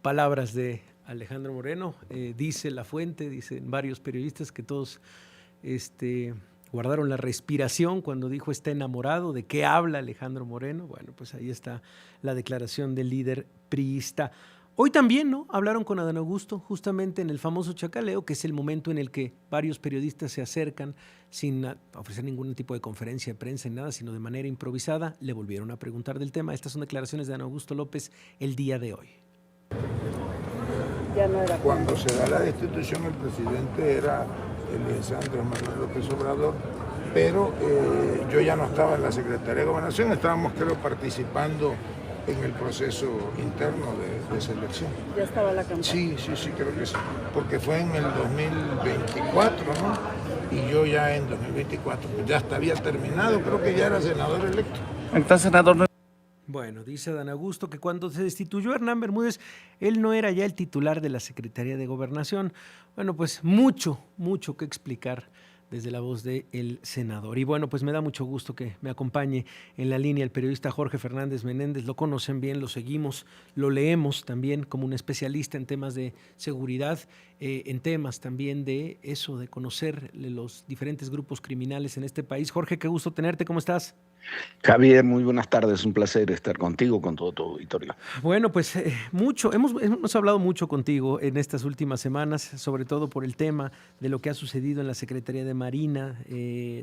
palabras de Alejandro Moreno. Dice la fuente, dicen varios periodistas que todos guardaron la respiración cuando dijo está enamorado. ¿De qué habla Alejandro Moreno? Bueno, pues ahí está la declaración del líder priista. Hoy también, ¿no? Hablaron con Adán Augusto justamente en el famoso chacaleo, que es el momento en el que varios periodistas se acercan sin ofrecer ningún tipo de conferencia de prensa ni nada, sino de manera improvisada. Le volvieron a preguntar del tema. Estas son declaraciones de Adán Augusto López el día de hoy. Ya no era. Cuando se da la destitución, el presidente era el licenciado Manuel López Obrador, pero yo ya no estaba en la Secretaría de Gobernación, estábamos, creo, participando en el proceso interno de selección. ¿Ya estaba la campaña? Sí, creo que sí, porque fue en el 2024, ¿no? Y yo ya en 2024, pues ya hasta había terminado, creo que ya era senador electo. Entonces, senador... Bueno, dice Adán Augusto que cuando se destituyó a Hernán Bermúdez, él no era ya el titular de la Secretaría de Gobernación. Bueno, pues mucho que explicar desde la voz del senador. Y bueno, pues me da mucho gusto que me acompañe en la línea el periodista Jorge Fernández Menéndez. Lo conocen bien, lo seguimos, lo leemos también como un especialista en temas de seguridad, en temas también de eso, de conocer los diferentes grupos criminales en este país. Jorge, qué gusto tenerte, ¿cómo estás? Javier, muy buenas tardes, un placer estar contigo, con todo tu auditorio. Bueno, pues hemos hablado mucho contigo en estas últimas semanas, sobre todo por el tema de lo que ha sucedido en la Secretaría de Marina,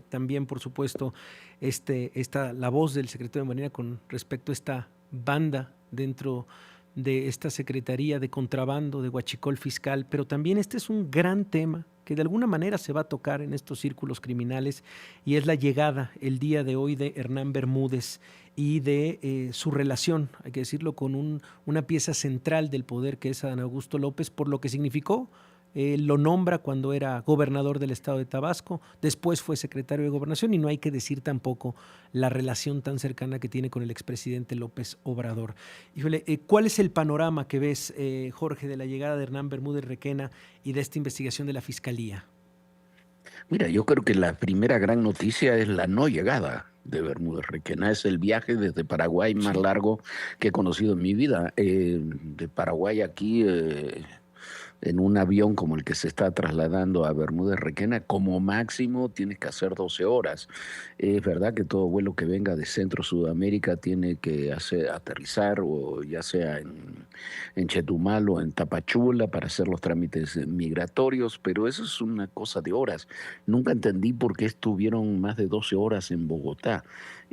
también por supuesto la voz del secretario de Marina con respecto a esta banda dentro de esta Secretaría de Contrabando, de Huachicol Fiscal, pero también este es un gran tema que de alguna manera se va a tocar en estos círculos criminales y es la llegada el día de hoy de Hernán Bermúdez y de su relación, hay que decirlo, con una pieza central del poder que es Adán Augusto López, por lo que significó. Lo nombra cuando era gobernador del estado de Tabasco, después fue secretario de Gobernación y no hay que decir tampoco la relación tan cercana que tiene con el expresidente López Obrador. Híjole, ¿cuál es el panorama que ves, Jorge, de la llegada de Hernán Bermúdez Requena y de esta investigación de la Fiscalía? Mira, yo creo que la primera gran noticia es la no llegada de Bermúdez Requena. Es el viaje desde Paraguay más largo que he conocido en mi vida. De Paraguay aquí... en un avión como el que se está trasladando a Bermúdez Requena, como máximo tienes que hacer 12 horas. Es verdad que todo vuelo que venga de Centro Sudamérica tiene que aterrizar, o ya sea en Chetumal o en Tapachula, para hacer los trámites migratorios, pero eso es una cosa de horas. Nunca entendí por qué estuvieron más de 12 horas en Bogotá.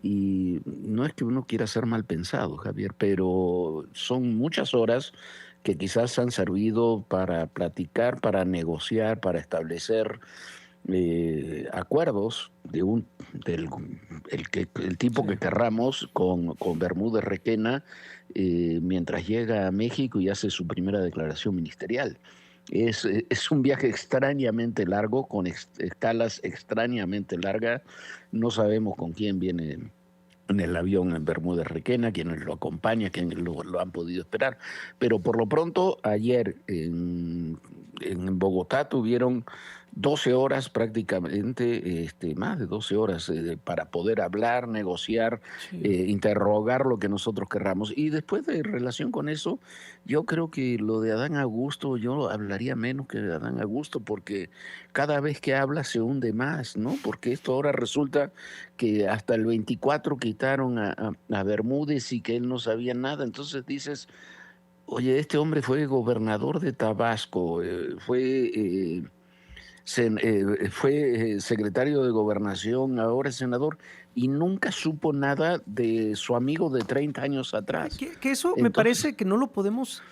Y no es que uno quiera ser mal pensado, Javier, pero son muchas horas que quizás han servido para platicar, para negociar, para establecer acuerdos el tipo que querramos con Bermúdez Requena mientras llega a México y hace su primera declaración ministerial. Es un viaje extrañamente largo, con escalas extrañamente largas. No sabemos con quién viene en el avión en Bermúdez Requena, quienes lo acompañan, quienes lo han podido esperar. Pero por lo pronto, ayer en Bogotá tuvieron 12 horas prácticamente, más de 12 horas para poder hablar, negociar, interrogar lo que nosotros querramos. Y después, de relación con eso, yo creo que lo de Adán Augusto, yo hablaría menos que de Adán Augusto, porque cada vez que habla se hunde más, ¿no? Porque esto ahora resulta que hasta el 24 quitaron a Bermúdez y que él no sabía nada. Entonces dices, oye, este hombre fue gobernador de Tabasco, fue secretario de Gobernación, ahora es senador, y nunca supo nada de su amigo de 30 años atrás. Que eso me parece que no lo podemos,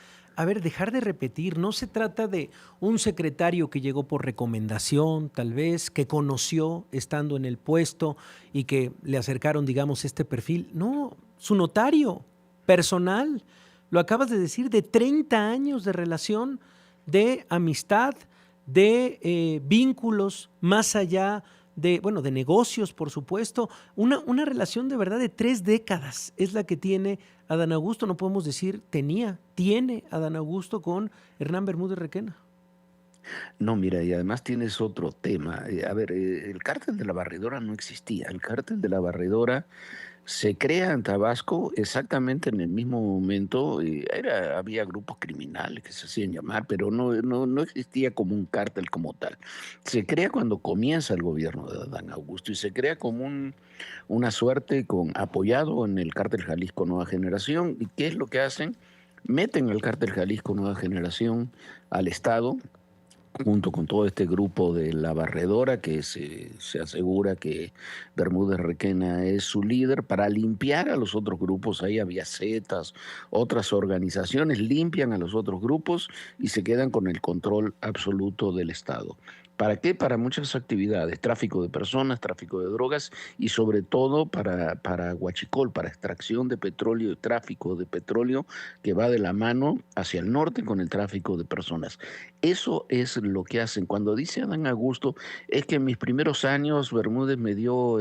dejar de repetir. No se trata de un secretario que llegó por recomendación, tal vez, que conoció estando en el puesto y que le acercaron, digamos, este perfil. No, su notario personal, lo acabas de decir, de 30 años de relación, de amistad, de vínculos más allá de negocios, por supuesto. Una relación de verdad de 3 décadas es la que tiene Adán Augusto, no podemos decir tiene Adán Augusto con Hernán Bermúdez Requena. No, mira, y además tienes otro tema. El cártel de la Barredora no existía. El cártel de la Barredora Se crea en Tabasco exactamente en el mismo momento, había grupos criminales que se hacían llamar, pero no existía como un cártel como tal. Se crea cuando comienza el gobierno de Adán Augusto y se crea como una suerte apoyado en el cártel Jalisco Nueva Generación. ¿Y qué es lo que hacen? Meten al cártel Jalisco Nueva Generación al Estado junto con todo este grupo de la barredora que se asegura que Bermúdez Requena es su líder, para limpiar a los otros grupos. Ahí había Zetas, otras organizaciones, limpian a los otros grupos y se quedan con el control absoluto del Estado. ¿Para qué? Para muchas actividades, tráfico de personas, tráfico de drogas y sobre todo para huachicol, para extracción de petróleo y tráfico de petróleo que va de la mano hacia el norte con el tráfico de personas. Eso es lo que hacen. Cuando dice Adán Augusto, es que en mis primeros años Bermúdez me dio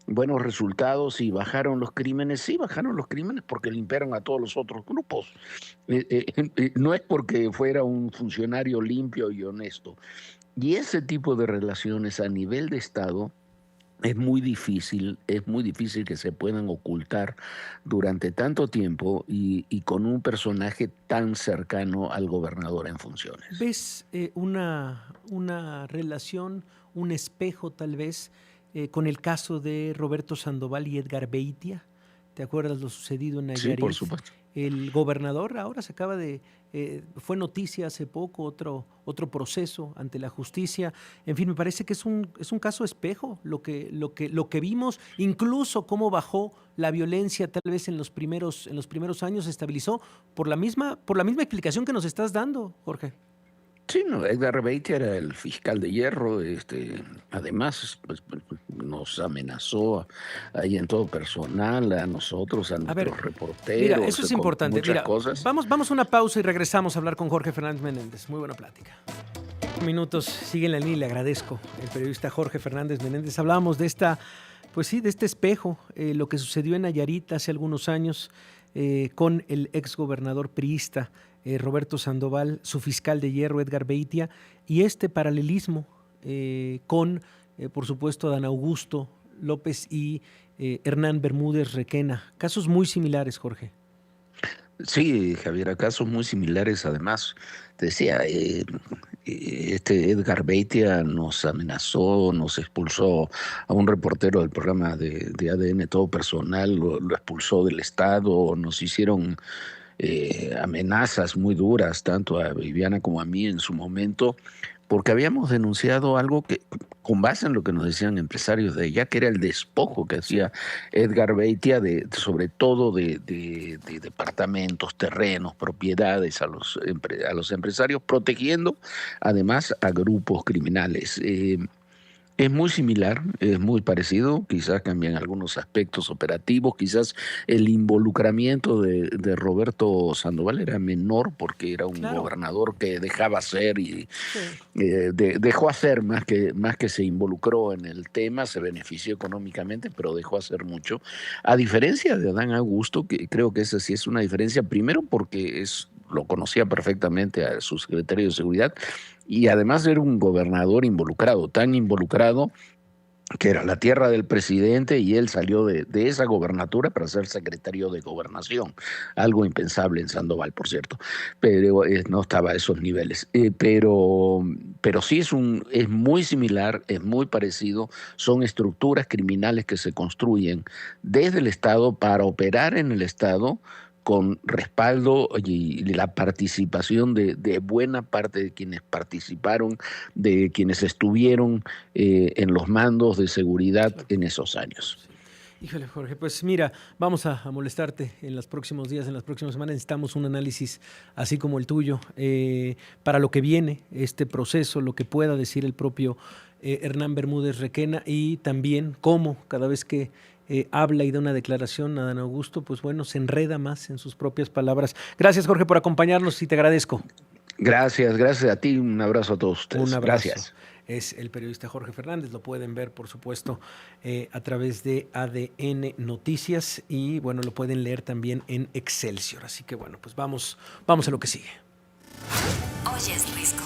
buenos resultados y bajaron los crímenes. Sí, bajaron los crímenes porque limpiaron a todos los otros grupos. No es porque fuera un funcionario limpio y honesto. Y ese tipo de relaciones a nivel de Estado es muy difícil que se puedan ocultar durante tanto tiempo y con un personaje tan cercano al gobernador en funciones. ¿Ves una relación, un espejo tal vez, con el caso de Roberto Sandoval y Edgar Beitia? ¿Te acuerdas lo sucedido en Sí, por Nayarit? supuesto. El gobernador ahora se acaba fue noticia hace poco, otro proceso ante la justicia. En fin, me parece que es un caso espejo lo que vimos, incluso cómo bajó la violencia tal vez en los primeros años, se estabilizó por la misma explicación que nos estás dando, Jorge. Sí, no, Edgar Beitia era el fiscal de hierro, además nos amenazó ahí en todo personal, a nosotros, a A ver, nuestros reporteros, mira, eso es con importante. muchas Mira, cosas. vamos a una pausa y regresamos a hablar con Jorge Fernández Menéndez. Muy buena plática. Minutos, sigue en la línea y le agradezco. El periodista Jorge Fernández Menéndez. Hablábamos de de este espejo, lo que sucedió en Nayarit hace algunos años con el exgobernador priista Roberto Sandoval, su fiscal de hierro Edgar Beitia, y este paralelismo con, por supuesto, Adán Augusto López y Hernán Bermúdez Requena. Casos muy similares, Jorge. Sí, Javier, casos muy similares. Además, te decía, este Edgar Beitia nos amenazó, nos expulsó a un reportero del programa de ADN Todo Personal, lo expulsó del Estado, nos hicieron amenazas muy duras, tanto a Viviana como a mí en su momento, porque habíamos denunciado algo que, con base en lo que nos decían empresarios de ella, que era el despojo que hacía Edgar Beitia, sobre todo de departamentos, terrenos, propiedades a los empresarios, protegiendo además a grupos criminales. Es muy similar, es muy parecido, quizás cambian algunos aspectos operativos, quizás el involucramiento de Roberto Sandoval era menor porque era un gobernador que dejaba hacer y dejó hacer más que se involucró en el tema, se benefició económicamente, pero dejó hacer mucho. A diferencia de Adán Augusto, que creo que esa sí es una diferencia, primero porque lo conocía perfectamente a su secretario de Seguridad, y además era un gobernador involucrado, tan involucrado que era la tierra del presidente y él salió de esa gobernatura para ser secretario de Gobernación, algo impensable en Sandoval, por cierto, pero no estaba a esos niveles. Pero sí es muy similar, es muy parecido, son estructuras criminales que se construyen desde el Estado para operar en el Estado, con respaldo y la participación de buena parte de quienes participaron, de quienes estuvieron en los mandos de seguridad en esos años. Sí. Híjole, Jorge, pues mira, vamos a molestarte en los próximos días, en las próximas semanas. Necesitamos un análisis así como el tuyo para lo que viene, este proceso, lo que pueda decir el propio Hernán Bermúdez Requena, y también cómo cada vez que habla y da una declaración a Adán Augusto, pues bueno, se enreda más en sus propias palabras. Gracias, Jorge, por acompañarnos y te agradezco. Gracias a ti, un abrazo a todos ustedes. Un abrazo. Gracias. Es el periodista Jorge Fernández, lo pueden ver, por supuesto, a través de ADN Noticias, y bueno, lo pueden leer también en Excelsior. Así que bueno, pues vamos a lo que sigue. Oyes, Risco.